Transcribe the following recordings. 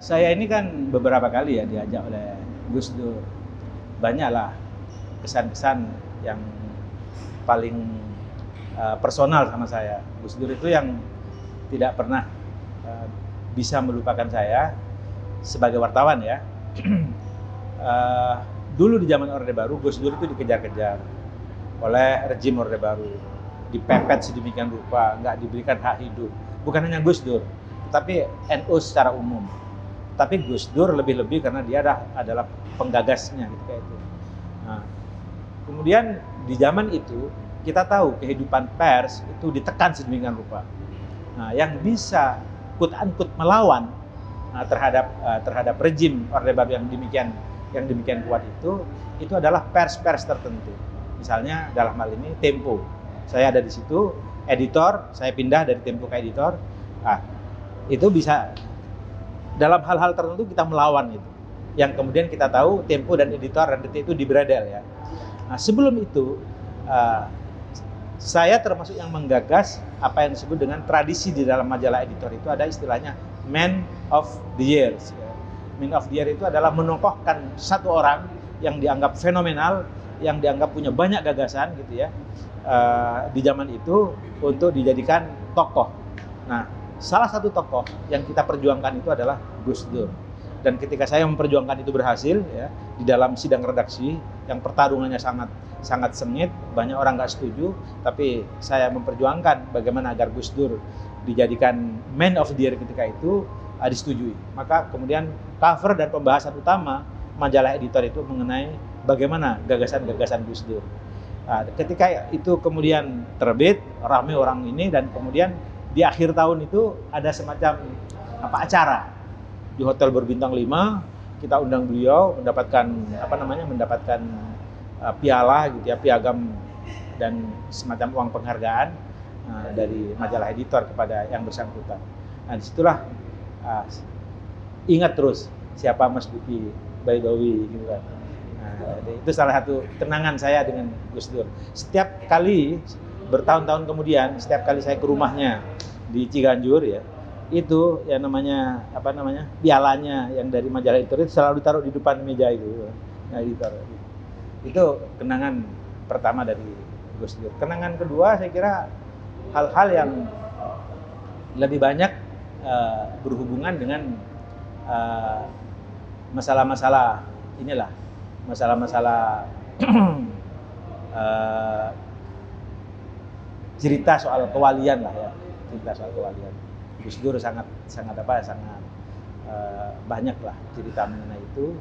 Saya ini kan beberapa kali ya diajak oleh Gus Dur. Banyaklah kesan-kesan yang paling personal sama saya. Gus Dur itu yang tidak pernah bisa melupakan saya sebagai wartawan ya. Dulu di zaman Orde Baru, Gus Dur itu dikejar-kejar oleh rejim Orde Baru, dipepet sedemikian rupa, nggak diberikan hak hidup. Bukan hanya Gus Dur, tetapi NU secara umum. Tapi Gus Dur lebih-lebih karena dia adalah penggagasnya gitu kayak itu. Nah, kemudian di zaman itu kita tahu kehidupan pers itu ditekan sedemikian rupa. Nah, yang bisa quote-unquote melawan terhadap rejim Orde Baru yang demikian kuat itu adalah pers-pers tertentu. Misalnya dalam hal ini Tempo. Saya ada di situ, editor, saya pindah dari Tempo ke editor. Nah, itu bisa dalam hal-hal tertentu kita melawan itu. Yang kemudian kita tahu Tempo dan editor dan Detik itu dibredel ya. Nah, sebelum itu saya termasuk yang menggagas apa yang disebut dengan tradisi di dalam majalah editor itu ada istilahnya Man of the Year. Man of the Year itu adalah menokohkan satu orang yang dianggap fenomenal, yang dianggap punya banyak gagasan gitu ya di zaman itu untuk dijadikan tokoh. Nah, salah satu tokoh yang kita perjuangkan itu adalah Gus Dur. Dan ketika saya memperjuangkan itu berhasil ya di dalam sidang redaksi yang pertarungannya sangat sengit, banyak orang nggak setuju, tapi saya memperjuangkan bagaimana agar Gus Dur dijadikan Man of the Year ketika itu disetujui. Maka kemudian cover dan pembahasan utama majalah editor itu mengenai bagaimana gagasan-gagasan Gus Dur. Nah, ketika itu kemudian terbit, ramai orang ini, dan kemudian di akhir tahun itu ada semacam acara di hotel berbintang 5, kita undang beliau mendapatkan piala gitu ya, piagam dan semacam uang penghargaan dari majalah editor kepada yang bersangkutan. Nah, disitulah ingat terus siapa Mas Duki Baidowi gitu kan. Nah, itu salah satu kenangan saya dengan Gus Dur. Setiap kali bertahun-tahun kemudian, setiap kali saya ke rumahnya di Ciganjur ya, itu yang namanya pialanya yang dari majalah itu selalu ditaruh di depan meja itu. Nah, ditaruh. Itu kenangan pertama dari Gus Dur. Kenangan kedua saya kira hal-hal yang lebih banyak berhubungan dengan masalah-masalah cerita soal kewalian lah ya, cerita soal kewalian. Gus Dur sangat banyak lah cerita mengenai itu.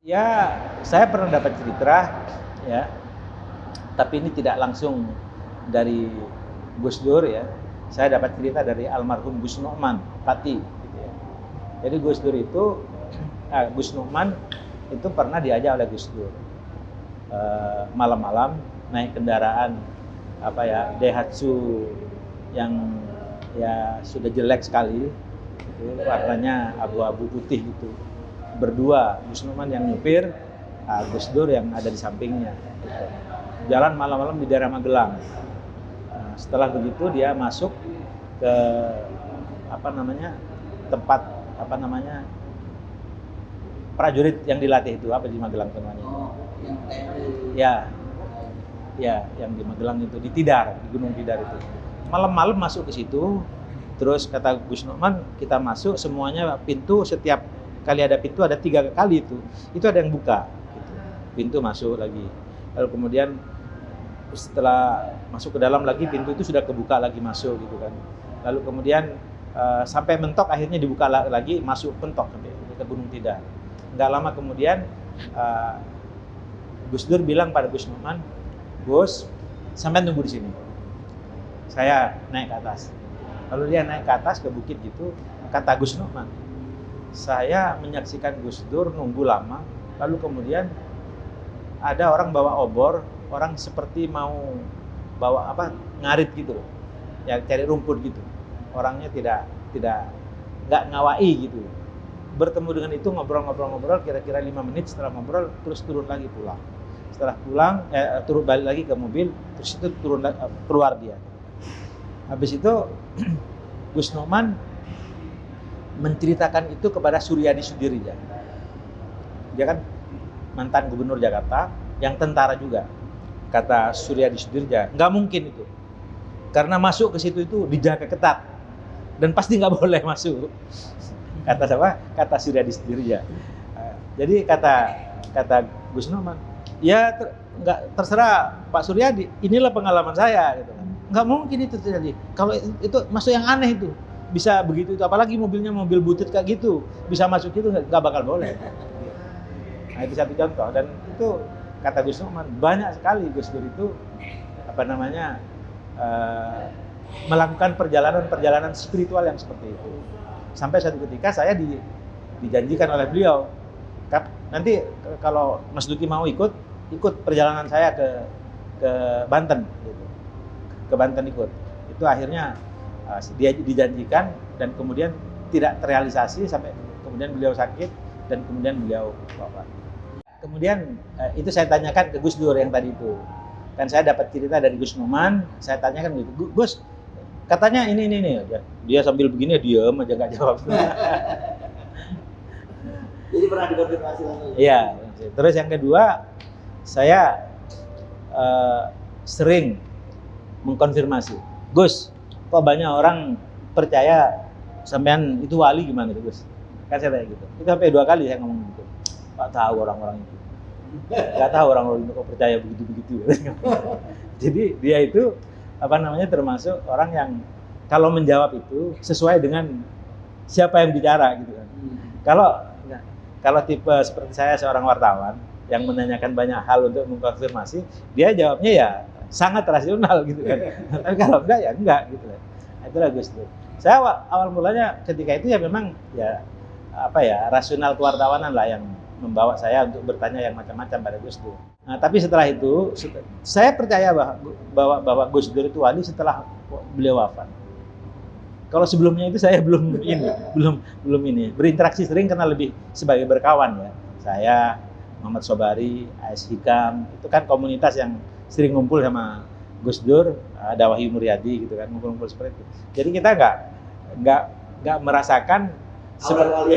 Ya, saya pernah dapat cerita ya, tapi ini tidak langsung dari Gus Dur ya. Saya dapat cerita dari almarhum Gus Nu'man Pati gitu ya. Jadi Gus Nu'man itu pernah diajak oleh Gus Dur malam-malam naik kendaraan Daihatsu yang ya sudah jelek sekali itu, warnanya abu-abu putih gitu, berdua, Gus Nu'man yang nyupir, Gus Dur yang ada di sampingnya gitu. Jalan malam-malam di daerah Magelang. Setelah begitu dia masuk ke tempat prajurit yang dilatih itu, apa di Magelang namanya? Ya, yang di Magelang itu, di Tidar, di Gunung Tidar itu. Malam-malam masuk ke situ, terus kata Gus Nu'man, kita masuk semuanya pintu, setiap kali ada pintu ada 3 kali itu ada yang buka gitu. Pintu masuk lagi, lalu kemudian setelah masuk ke dalam lagi pintu itu sudah kebuka lagi, masuk gitu kan. Lalu kemudian sampai mentok, akhirnya dibuka lagi, masuk mentok sampai ke Gunung Tidar. Nggak lama kemudian Gus Dur bilang pada Gus Nu'man, "Gus, sampai tunggu di sini. Saya naik ke atas." Lalu dia naik ke atas ke bukit gitu. Kata Gus Nu'man, "Saya menyaksikan Gus Dur nunggu lama, lalu kemudian ada orang bawa obor, orang seperti mau bawa ngarit gitu loh, ya cari rumput gitu. Orangnya nggak ngawai gitu. Bertemu dengan itu, ngobrol, kira-kira 5 menit, setelah ngobrol terus turun lagi pulang. Setelah pulang turun balik lagi ke mobil, terus itu keluar dia. Habis itu Gus Nu'man menceritakan itu kepada Suryadi Sudirja. Dia kan mantan gubernur Jakarta, yang tentara juga. Kata Suryadi Sudirja, nggak mungkin itu. Karena masuk ke situ itu dijaga ketat. Dan pasti nggak boleh masuk. Kata siapa? Kata Suryadi Sudirja. Jadi kata Gus Numan, ya nggak terserah Pak Suryadi, inilah pengalaman saya. Gitu. Nggak mungkin itu terjadi. Kalau itu masuk yang aneh itu. Bisa begitu itu, apalagi mobilnya mobil butut kayak gitu. Bisa masuk itu nggak bakal boleh. Nah, itu satu contoh, dan itu kata Gus Numan banyak sekali Gus Dur itu melakukan perjalanan spiritual yang seperti itu. Sampai suatu ketika saya dijanjikan oleh beliau, nanti kalau Mas Duki mau ikut perjalanan saya ke Banten, gitu. Ke Banten ikut. Itu akhirnya dia dijanjikan dan kemudian tidak terrealisasi sampai kemudian beliau sakit dan kemudian beliau wafat. Kemudian itu saya tanyakan ke Gus Dur yang tadi itu. Kan saya dapat cerita dari Gus Numan, saya tanyakan gitu, Gus, katanya ini. Dia sambil begini diam aja nggak jawab. Jadi pernah dikonfirmasi langsung? Iya. Terus yang kedua, saya sering mengkonfirmasi, Gus, kok banyak orang percaya sampean itu wali gimana tuh Gus? Kan saya tanya gitu. Itu sampai 2 kali saya ngomong gitu. Nggak tahu orang-orang itu. Nggak tahu orang-orang itu kok percaya begitu-begitu. Jadi dia itu termasuk orang yang kalau menjawab itu sesuai dengan siapa yang bicara gitu kan. Kalau tipe seperti saya seorang wartawan yang menanyakan banyak hal untuk mengkonfirmasi, dia jawabnya ya sangat rasional gitu kan. Tapi kalau enggak ya enggak gitu kan. Itulah Gus Dur. Saya awal mulanya ketika itu ya memang ya rasional kewartawanan lah yang membawa saya untuk bertanya yang macam-macam pada Gus Dur. Nah, tapi setelah itu saya percaya bahwa Gus Dur itu wali setelah beliau wafat. Kalau sebelumnya itu saya belum ini berinteraksi sering karena lebih sebagai berkawan ya. Saya, Muhammad Sobari, AS Hikam, itu kan komunitas yang sering ngumpul sama Gus Dur, ada Wahyu Muryadi gitu kan, ngumpul-ngumpul seperti itu. Jadi kita nggak merasakan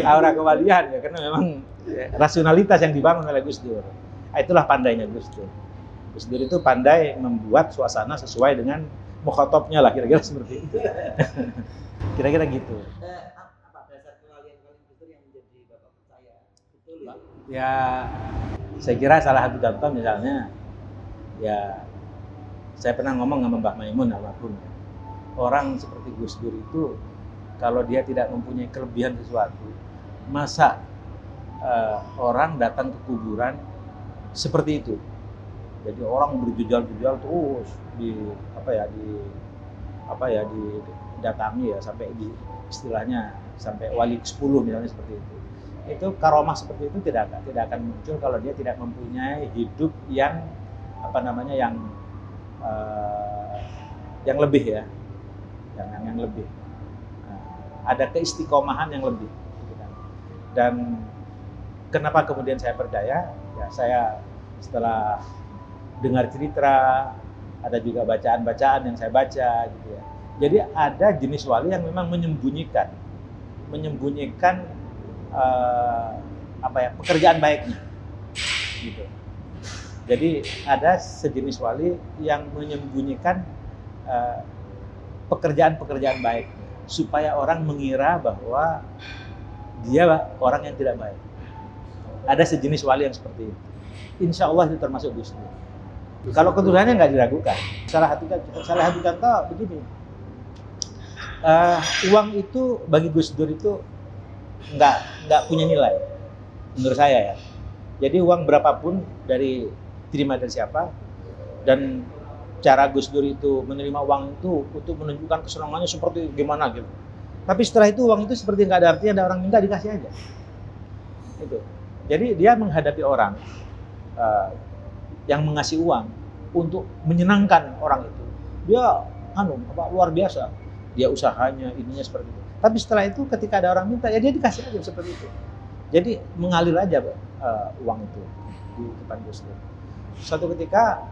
aura kewalian ya, karena memang rasionalitas yang dibangun oleh Gus Dur. Itulah pandainya Gus Dur. Gus Dur itu pandai membuat suasana sesuai dengan mukhatabnya lah, kira-kira seperti itu. Kira-kira gitu. Apa dasar kewalian Gus Dur yang menjadi Bapak percaya? Betul ya? Ya, saya kira salah satu contoh misalnya, ya saya pernah ngomong sama Mbah Maimun almarhum. Orang seperti Gus Dur itu kalau dia tidak mempunyai kelebihan sesuatu, masa orang datang ke kuburan seperti itu. Jadi orang berjujal-jujal terus didatangi ya sampai istilahnya sampai wali ke-10 misalnya seperti itu. Itu karomah seperti itu tidak akan muncul kalau dia tidak mempunyai hidup yang yang lebih ya, yang lebih. Ada keistiqomahan yang lebih. Dan kenapa kemudian saya percaya? Ya saya setelah dengar cerita, ada juga bacaan-bacaan yang saya baca gitu ya. Jadi ada jenis wali yang memang menyembunyikan pekerjaan baiknya gitu. Jadi ada sejenis wali yang menyembunyikan pekerjaan-pekerjaan baik supaya orang mengira bahwa dia orang yang tidak baik. Ada sejenis wali yang seperti itu. Insya Allah itu termasuk Gus Dur. Kalau keturunannya nggak diragukan. Salah satu contoh begini. Uang itu bagi Gus Dur itu nggak punya nilai, menurut saya ya. Jadi uang berapapun diterima dari siapa, dan cara Gus Dur itu menerima uang itu untuk menunjukkan kesenangannya seperti gimana gitu. Tapi setelah itu uang itu seperti nggak ada artinya, ada orang minta dikasih aja. Itu. Jadi dia menghadapi orang yang mengasih uang untuk menyenangkan orang itu. Dia luar biasa. Dia usahanya ininya seperti itu. Tapi setelah itu ketika ada orang minta ya dia dikasih aja seperti itu. Jadi mengalir aja uang itu di depan Gus Dur. Suatu ketika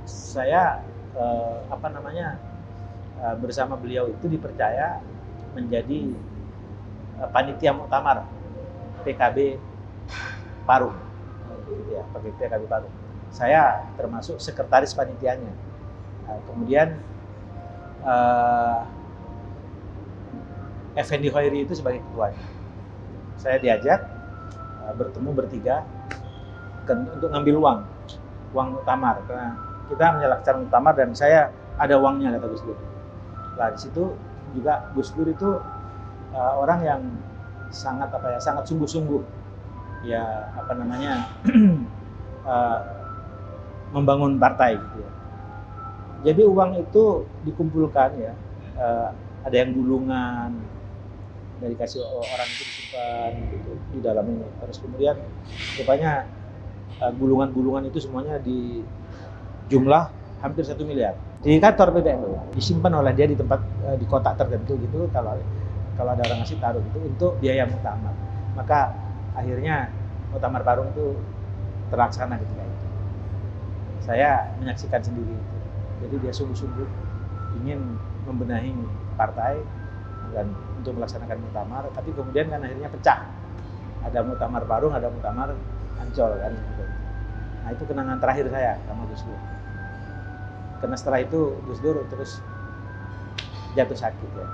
saya bersama beliau itu dipercaya menjadi panitia muktamar PKB Parung, gitu ya, PKB Parung. Saya termasuk sekretaris panitianya. Kemudian Effendi Hoiri itu sebagai ketuanya. Saya diajak bertemu bertiga untuk ngambil uang muktamar, karena kita menyalaksanakan muktamar dan saya ada uangnya, kata Gus Dur. Nah di situ juga Gus Dur itu orang yang sangat sangat sungguh-sungguh ya membangun partai gitu ya. Jadi uang itu dikumpulkan ya, ada yang gulungan dari kasih orang itu disimpan gitu di dalam ini. Terus kemudian rupanya gulungan-gulungan itu semuanya di jumlah hampir 1 miliar di kantor PBNU, disimpan oleh dia di tempat di kotak tertentu gitu, kalau ada orang ngasih taruh gitu untuk biaya muktamar. Maka akhirnya muktamar Parung itu terlaksana ketika itu. Saya menyaksikan sendiri itu. Jadi dia sungguh-sungguh ingin membenahi partai dan untuk melaksanakan muktamar, tapi kemudian kan akhirnya pecah. Ada muktamar Parung, ada muktamar Ancol kan gitu. Nah itu kenangan terakhir saya sama Gus Dur. Karena setelah itu Gus Dur terus jatuh sakit ya.